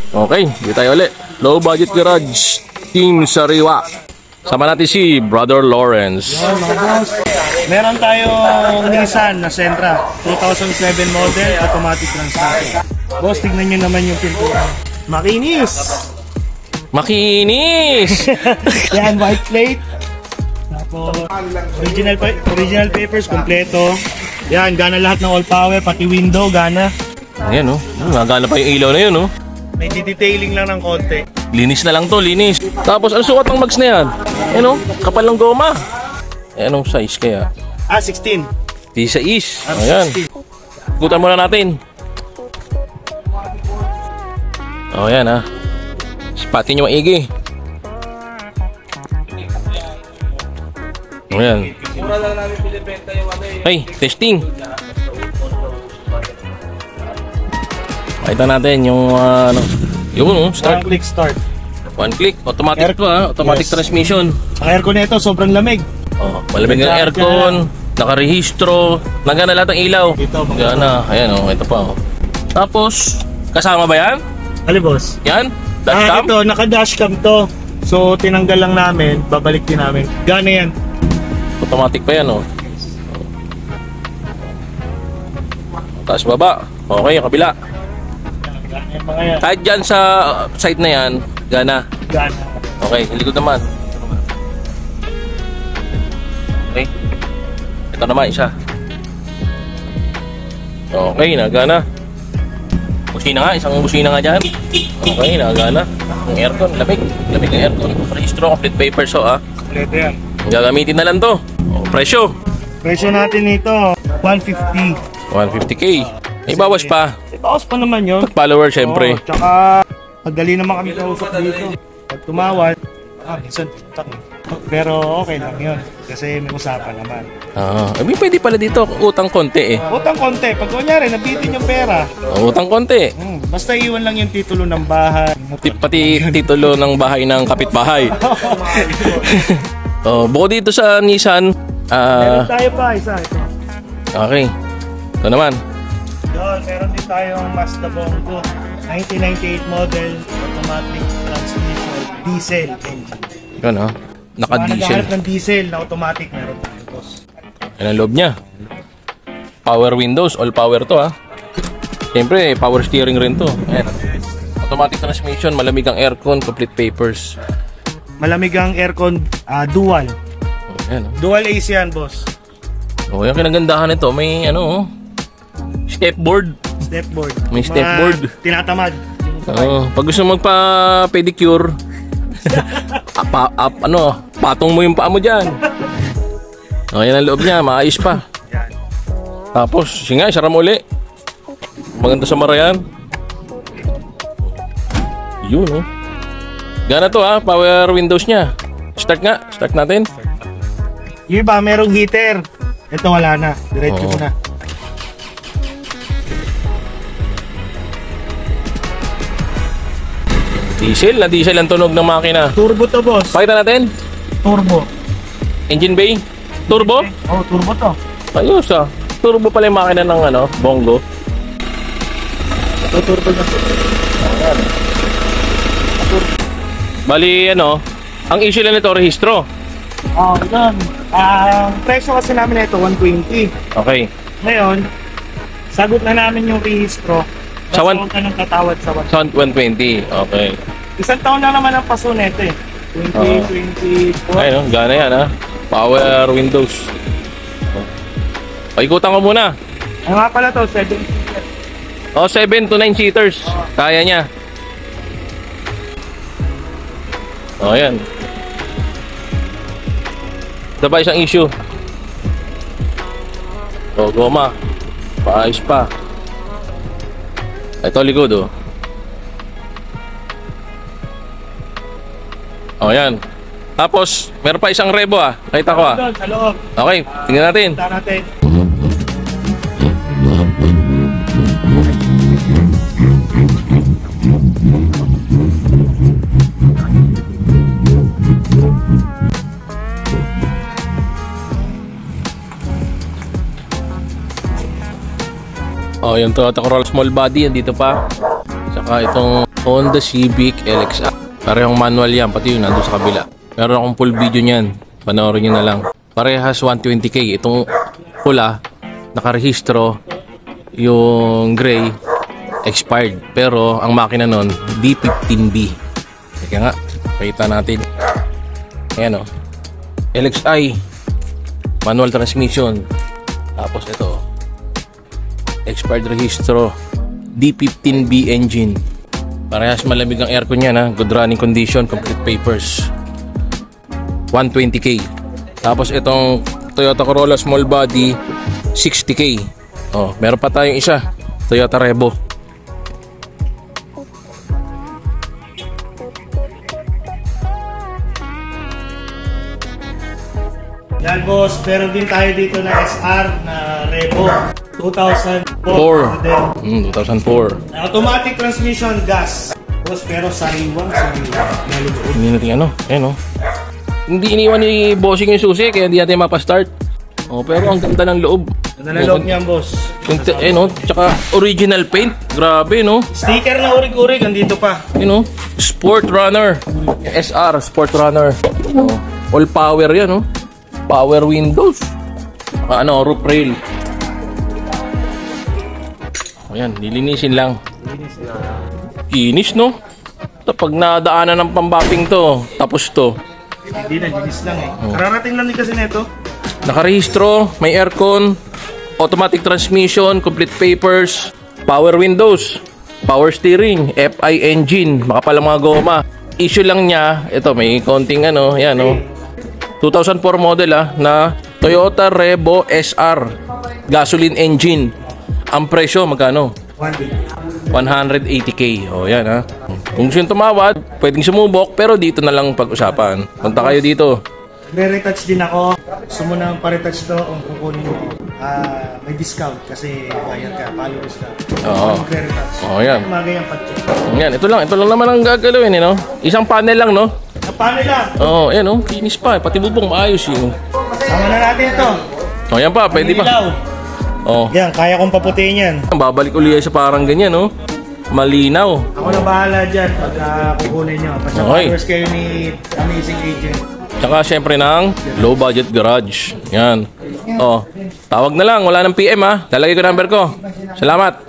Okay, dito tayo ulit. Low budget garage, Team Sariwa. Sama natin si Brother Lawrence. Meron tayong Nissan na Sentra 2007 model, automatic transmission. Boss, tignan nyo naman yung pintura. Makinis! Makinis! Yan, white plate. Tapos, original papers, kompleto. Yan, gana lahat ng all power, pati window, gana. Ayan oh, nagana pa yung ilaw na yun oh. May detailing lang ng konti. Linis na lang to, linis. Tapos ang sukat ng mags na yan? Ayan oh, kapal ng goma. Anong size kaya? 16. Di sa is. Ayan. Ikutan muna natin. O yan ha. Sipatin nyo maigi. Ayan. Ay, testing. Pakita natin yung ano. Yun, start. One click start. One click, automatic to ha. Automatic transmission. Ang aircon nito sobrang lamig. Oh, malamig ng aircon, nakarehistro, nagana lahat ng ilaw. Gana, ayan oh, ito pa oh. Tapos, kasama ba yan? Ali boss. Yan? Dashcam? Ito, naka-dashcam to. So, tinanggal lang namin, babalik din namin. Gana yan. Automatic pa yan oh. Taas baba. Okay, yung kabila. Gana yan mga yan. Kahit dyan sa side na yan, gana. Gana. Okay, likod naman. Okay. Ito naman isa. Okay, nagana. Busina nga, isang busina nga dyan. Okay, nagana. Ang aircon, lamig. Lamig ang aircon. Registro, complete papers so ah. Kompleto yan. Gagamitin na lang to. Oh, presyo. Presyo natin ito, 150. 150k. May bawas pa. May bawas pa naman yun. Follower syempre. Oo, tsaka madali naman kami kausap dito. Pag tumawad, minsan pero okay lang yun. Kasi may usapan naman. Pwede pala dito utang konti eh. Utang konti. Pag kunyari, nabitin yung pera. Utang konti. Basta iwan lang yung titulo ng bahay. Pati titulo ng bahay ng kapitbahay. Bukod dito sa Nissan, meron tayo pa, isa. Ito. Okay. Ito naman. Yun, meron din tayong Mazda Bongo. 1998 model, automatic transmission, diesel engine. Yun oh. Naka-diesel. Naghahanap ng diesel na automatic, meron tayo, boss. Yan ang loob niya. Power windows, all power to ha. Siyempre, power steering rin to. Ayan. Automatic transmission, malamig ang aircon, complete papers. Malamig ang aircon, dual. Ayan, oh. Dual AC yan, boss. Yung kinagandahan nito, may ano, stepboard. Stepboard. May stepboard. Tinatamad. Pag gusto magpa-pedicure, patong mo yung paa mo dyan. Yan ang loob niya, maayos pa. Tapos, sige, isara mo uli. Maganda sa marayan. Yun oh. Gana to ha, power windows niya. Start nga, start natin. Yung iba, merong heater. Ito wala na, diretso mo na. Diesel ang tunog ng makina. Turbo to, boss. Pakita natin. Turbo. Engine bay. Turbo? Oh, turbo to. Ayos ah. Turbo pala yung makina ng ano, Bongo. Ito turbo na. Bali ano, ang issue lang nito rehistro. Yun. Ang presyo kasi namin ito 120. Okay. Ngayon, sagot na namin yung rehistro. Sa Basta huwag ka nang tatawad sa 120. 120. Okay. Isang taon na naman ang paso nito eh. 2024. Ayun, gana yan ha. Power windows. Paikutan ko muna. Ano nga pala to? 7 7 to 9 seaters. Kaya niya. Ayan. Ito ba isang issue? Goma. Paayos pa. Ito likod oh. Ayan. Tapos, meron pa isang rebo ah. Nakita ko ah. Sa loob. Okay, tingnan natin. Tingnan natin. Yung Toyota Corolla small body, andito pa. Saka itong Honda Civic LXR. Parehong manual yan, pati yun nandun sa kabila. Meron akong full video niyan. Panoorin nyo na lang. Parehas 120k. Itong pula, nakarehistro. Yung gray, expired. Pero ang makina nun, D15B. Teka nga, pakita natin. Ayan o. LXI. Manual transmission. Tapos ito. Expired rehistro. D15B engine. Parehas malamig ang aircon niya, ha. Good running condition, complete papers. 120k. Tapos itong Toyota Corolla small body, 60k. Oh, meron pa tayong isa, Toyota Revo. Yan boss, meron din tayo dito na SR na Revo 2004 model. 2004. Automatic transmission gas. Boss, pero sariwang naluluod. Hindi natin ano, ayan o. Hindi iniwan ni bossing yung susi, kaya hindi natin mapastart. Oh, pero ang ganda ng loob. Ganda ng loob niyan boss. Eh no, tsaka original paint. Grabe no. Sticker na urig-urig, andito pa. You know, Sport Runner. SR, Sport Runner. Oh, all power yan no. Power windows. Ano, roof rail. Ayan, nilinisin lang. Kinis no. Pag nadaanan ng pambapping to, tapos to. Hindi na, ginis lang eh. Kararating lang din kasi neto. Nakarehistro, may aircon, automatic transmission, complete papers, power windows, power steering, FI engine, makapal ang mga goma. Issue lang niya, ito may konting ano, yan oh. 2004 model na Toyota Revo SR gasoline engine. Ang presyo magkano? 180k. Oh, yan ha. Kung gusto nyo tumawad, pwedeng sumubok, pero dito na lang pag-usapan. Punta kayo dito. Re-retouch din ako. Gusto mo nang pa-retouch to, kung kukunin mo, may discount kasi bayad ka, followers ka. Oo. Re-retouch. Oh, yan. Magay ang patch. Yan, ito lang naman ang gagalawin, no? Isang panel lang, no? Paano lang? Oo, yan, no? Kinis pa, pati bubong maayos yun. Sama na natin to. Oh, yan pa, pwede pa. Ilaw. Oh. Yan, kaya kong paputiin yan. Babalik ulit sa parang ganyan, no? Malinaw. Ako na bahala dyan pag kukunin nyo. Basta Okay. followers kayo ni Amazing Agent. Tsaka syempre ng low budget garage. Yan. Oh, tawag na lang, wala nang PM ha. Lalagay ko number ko. Salamat.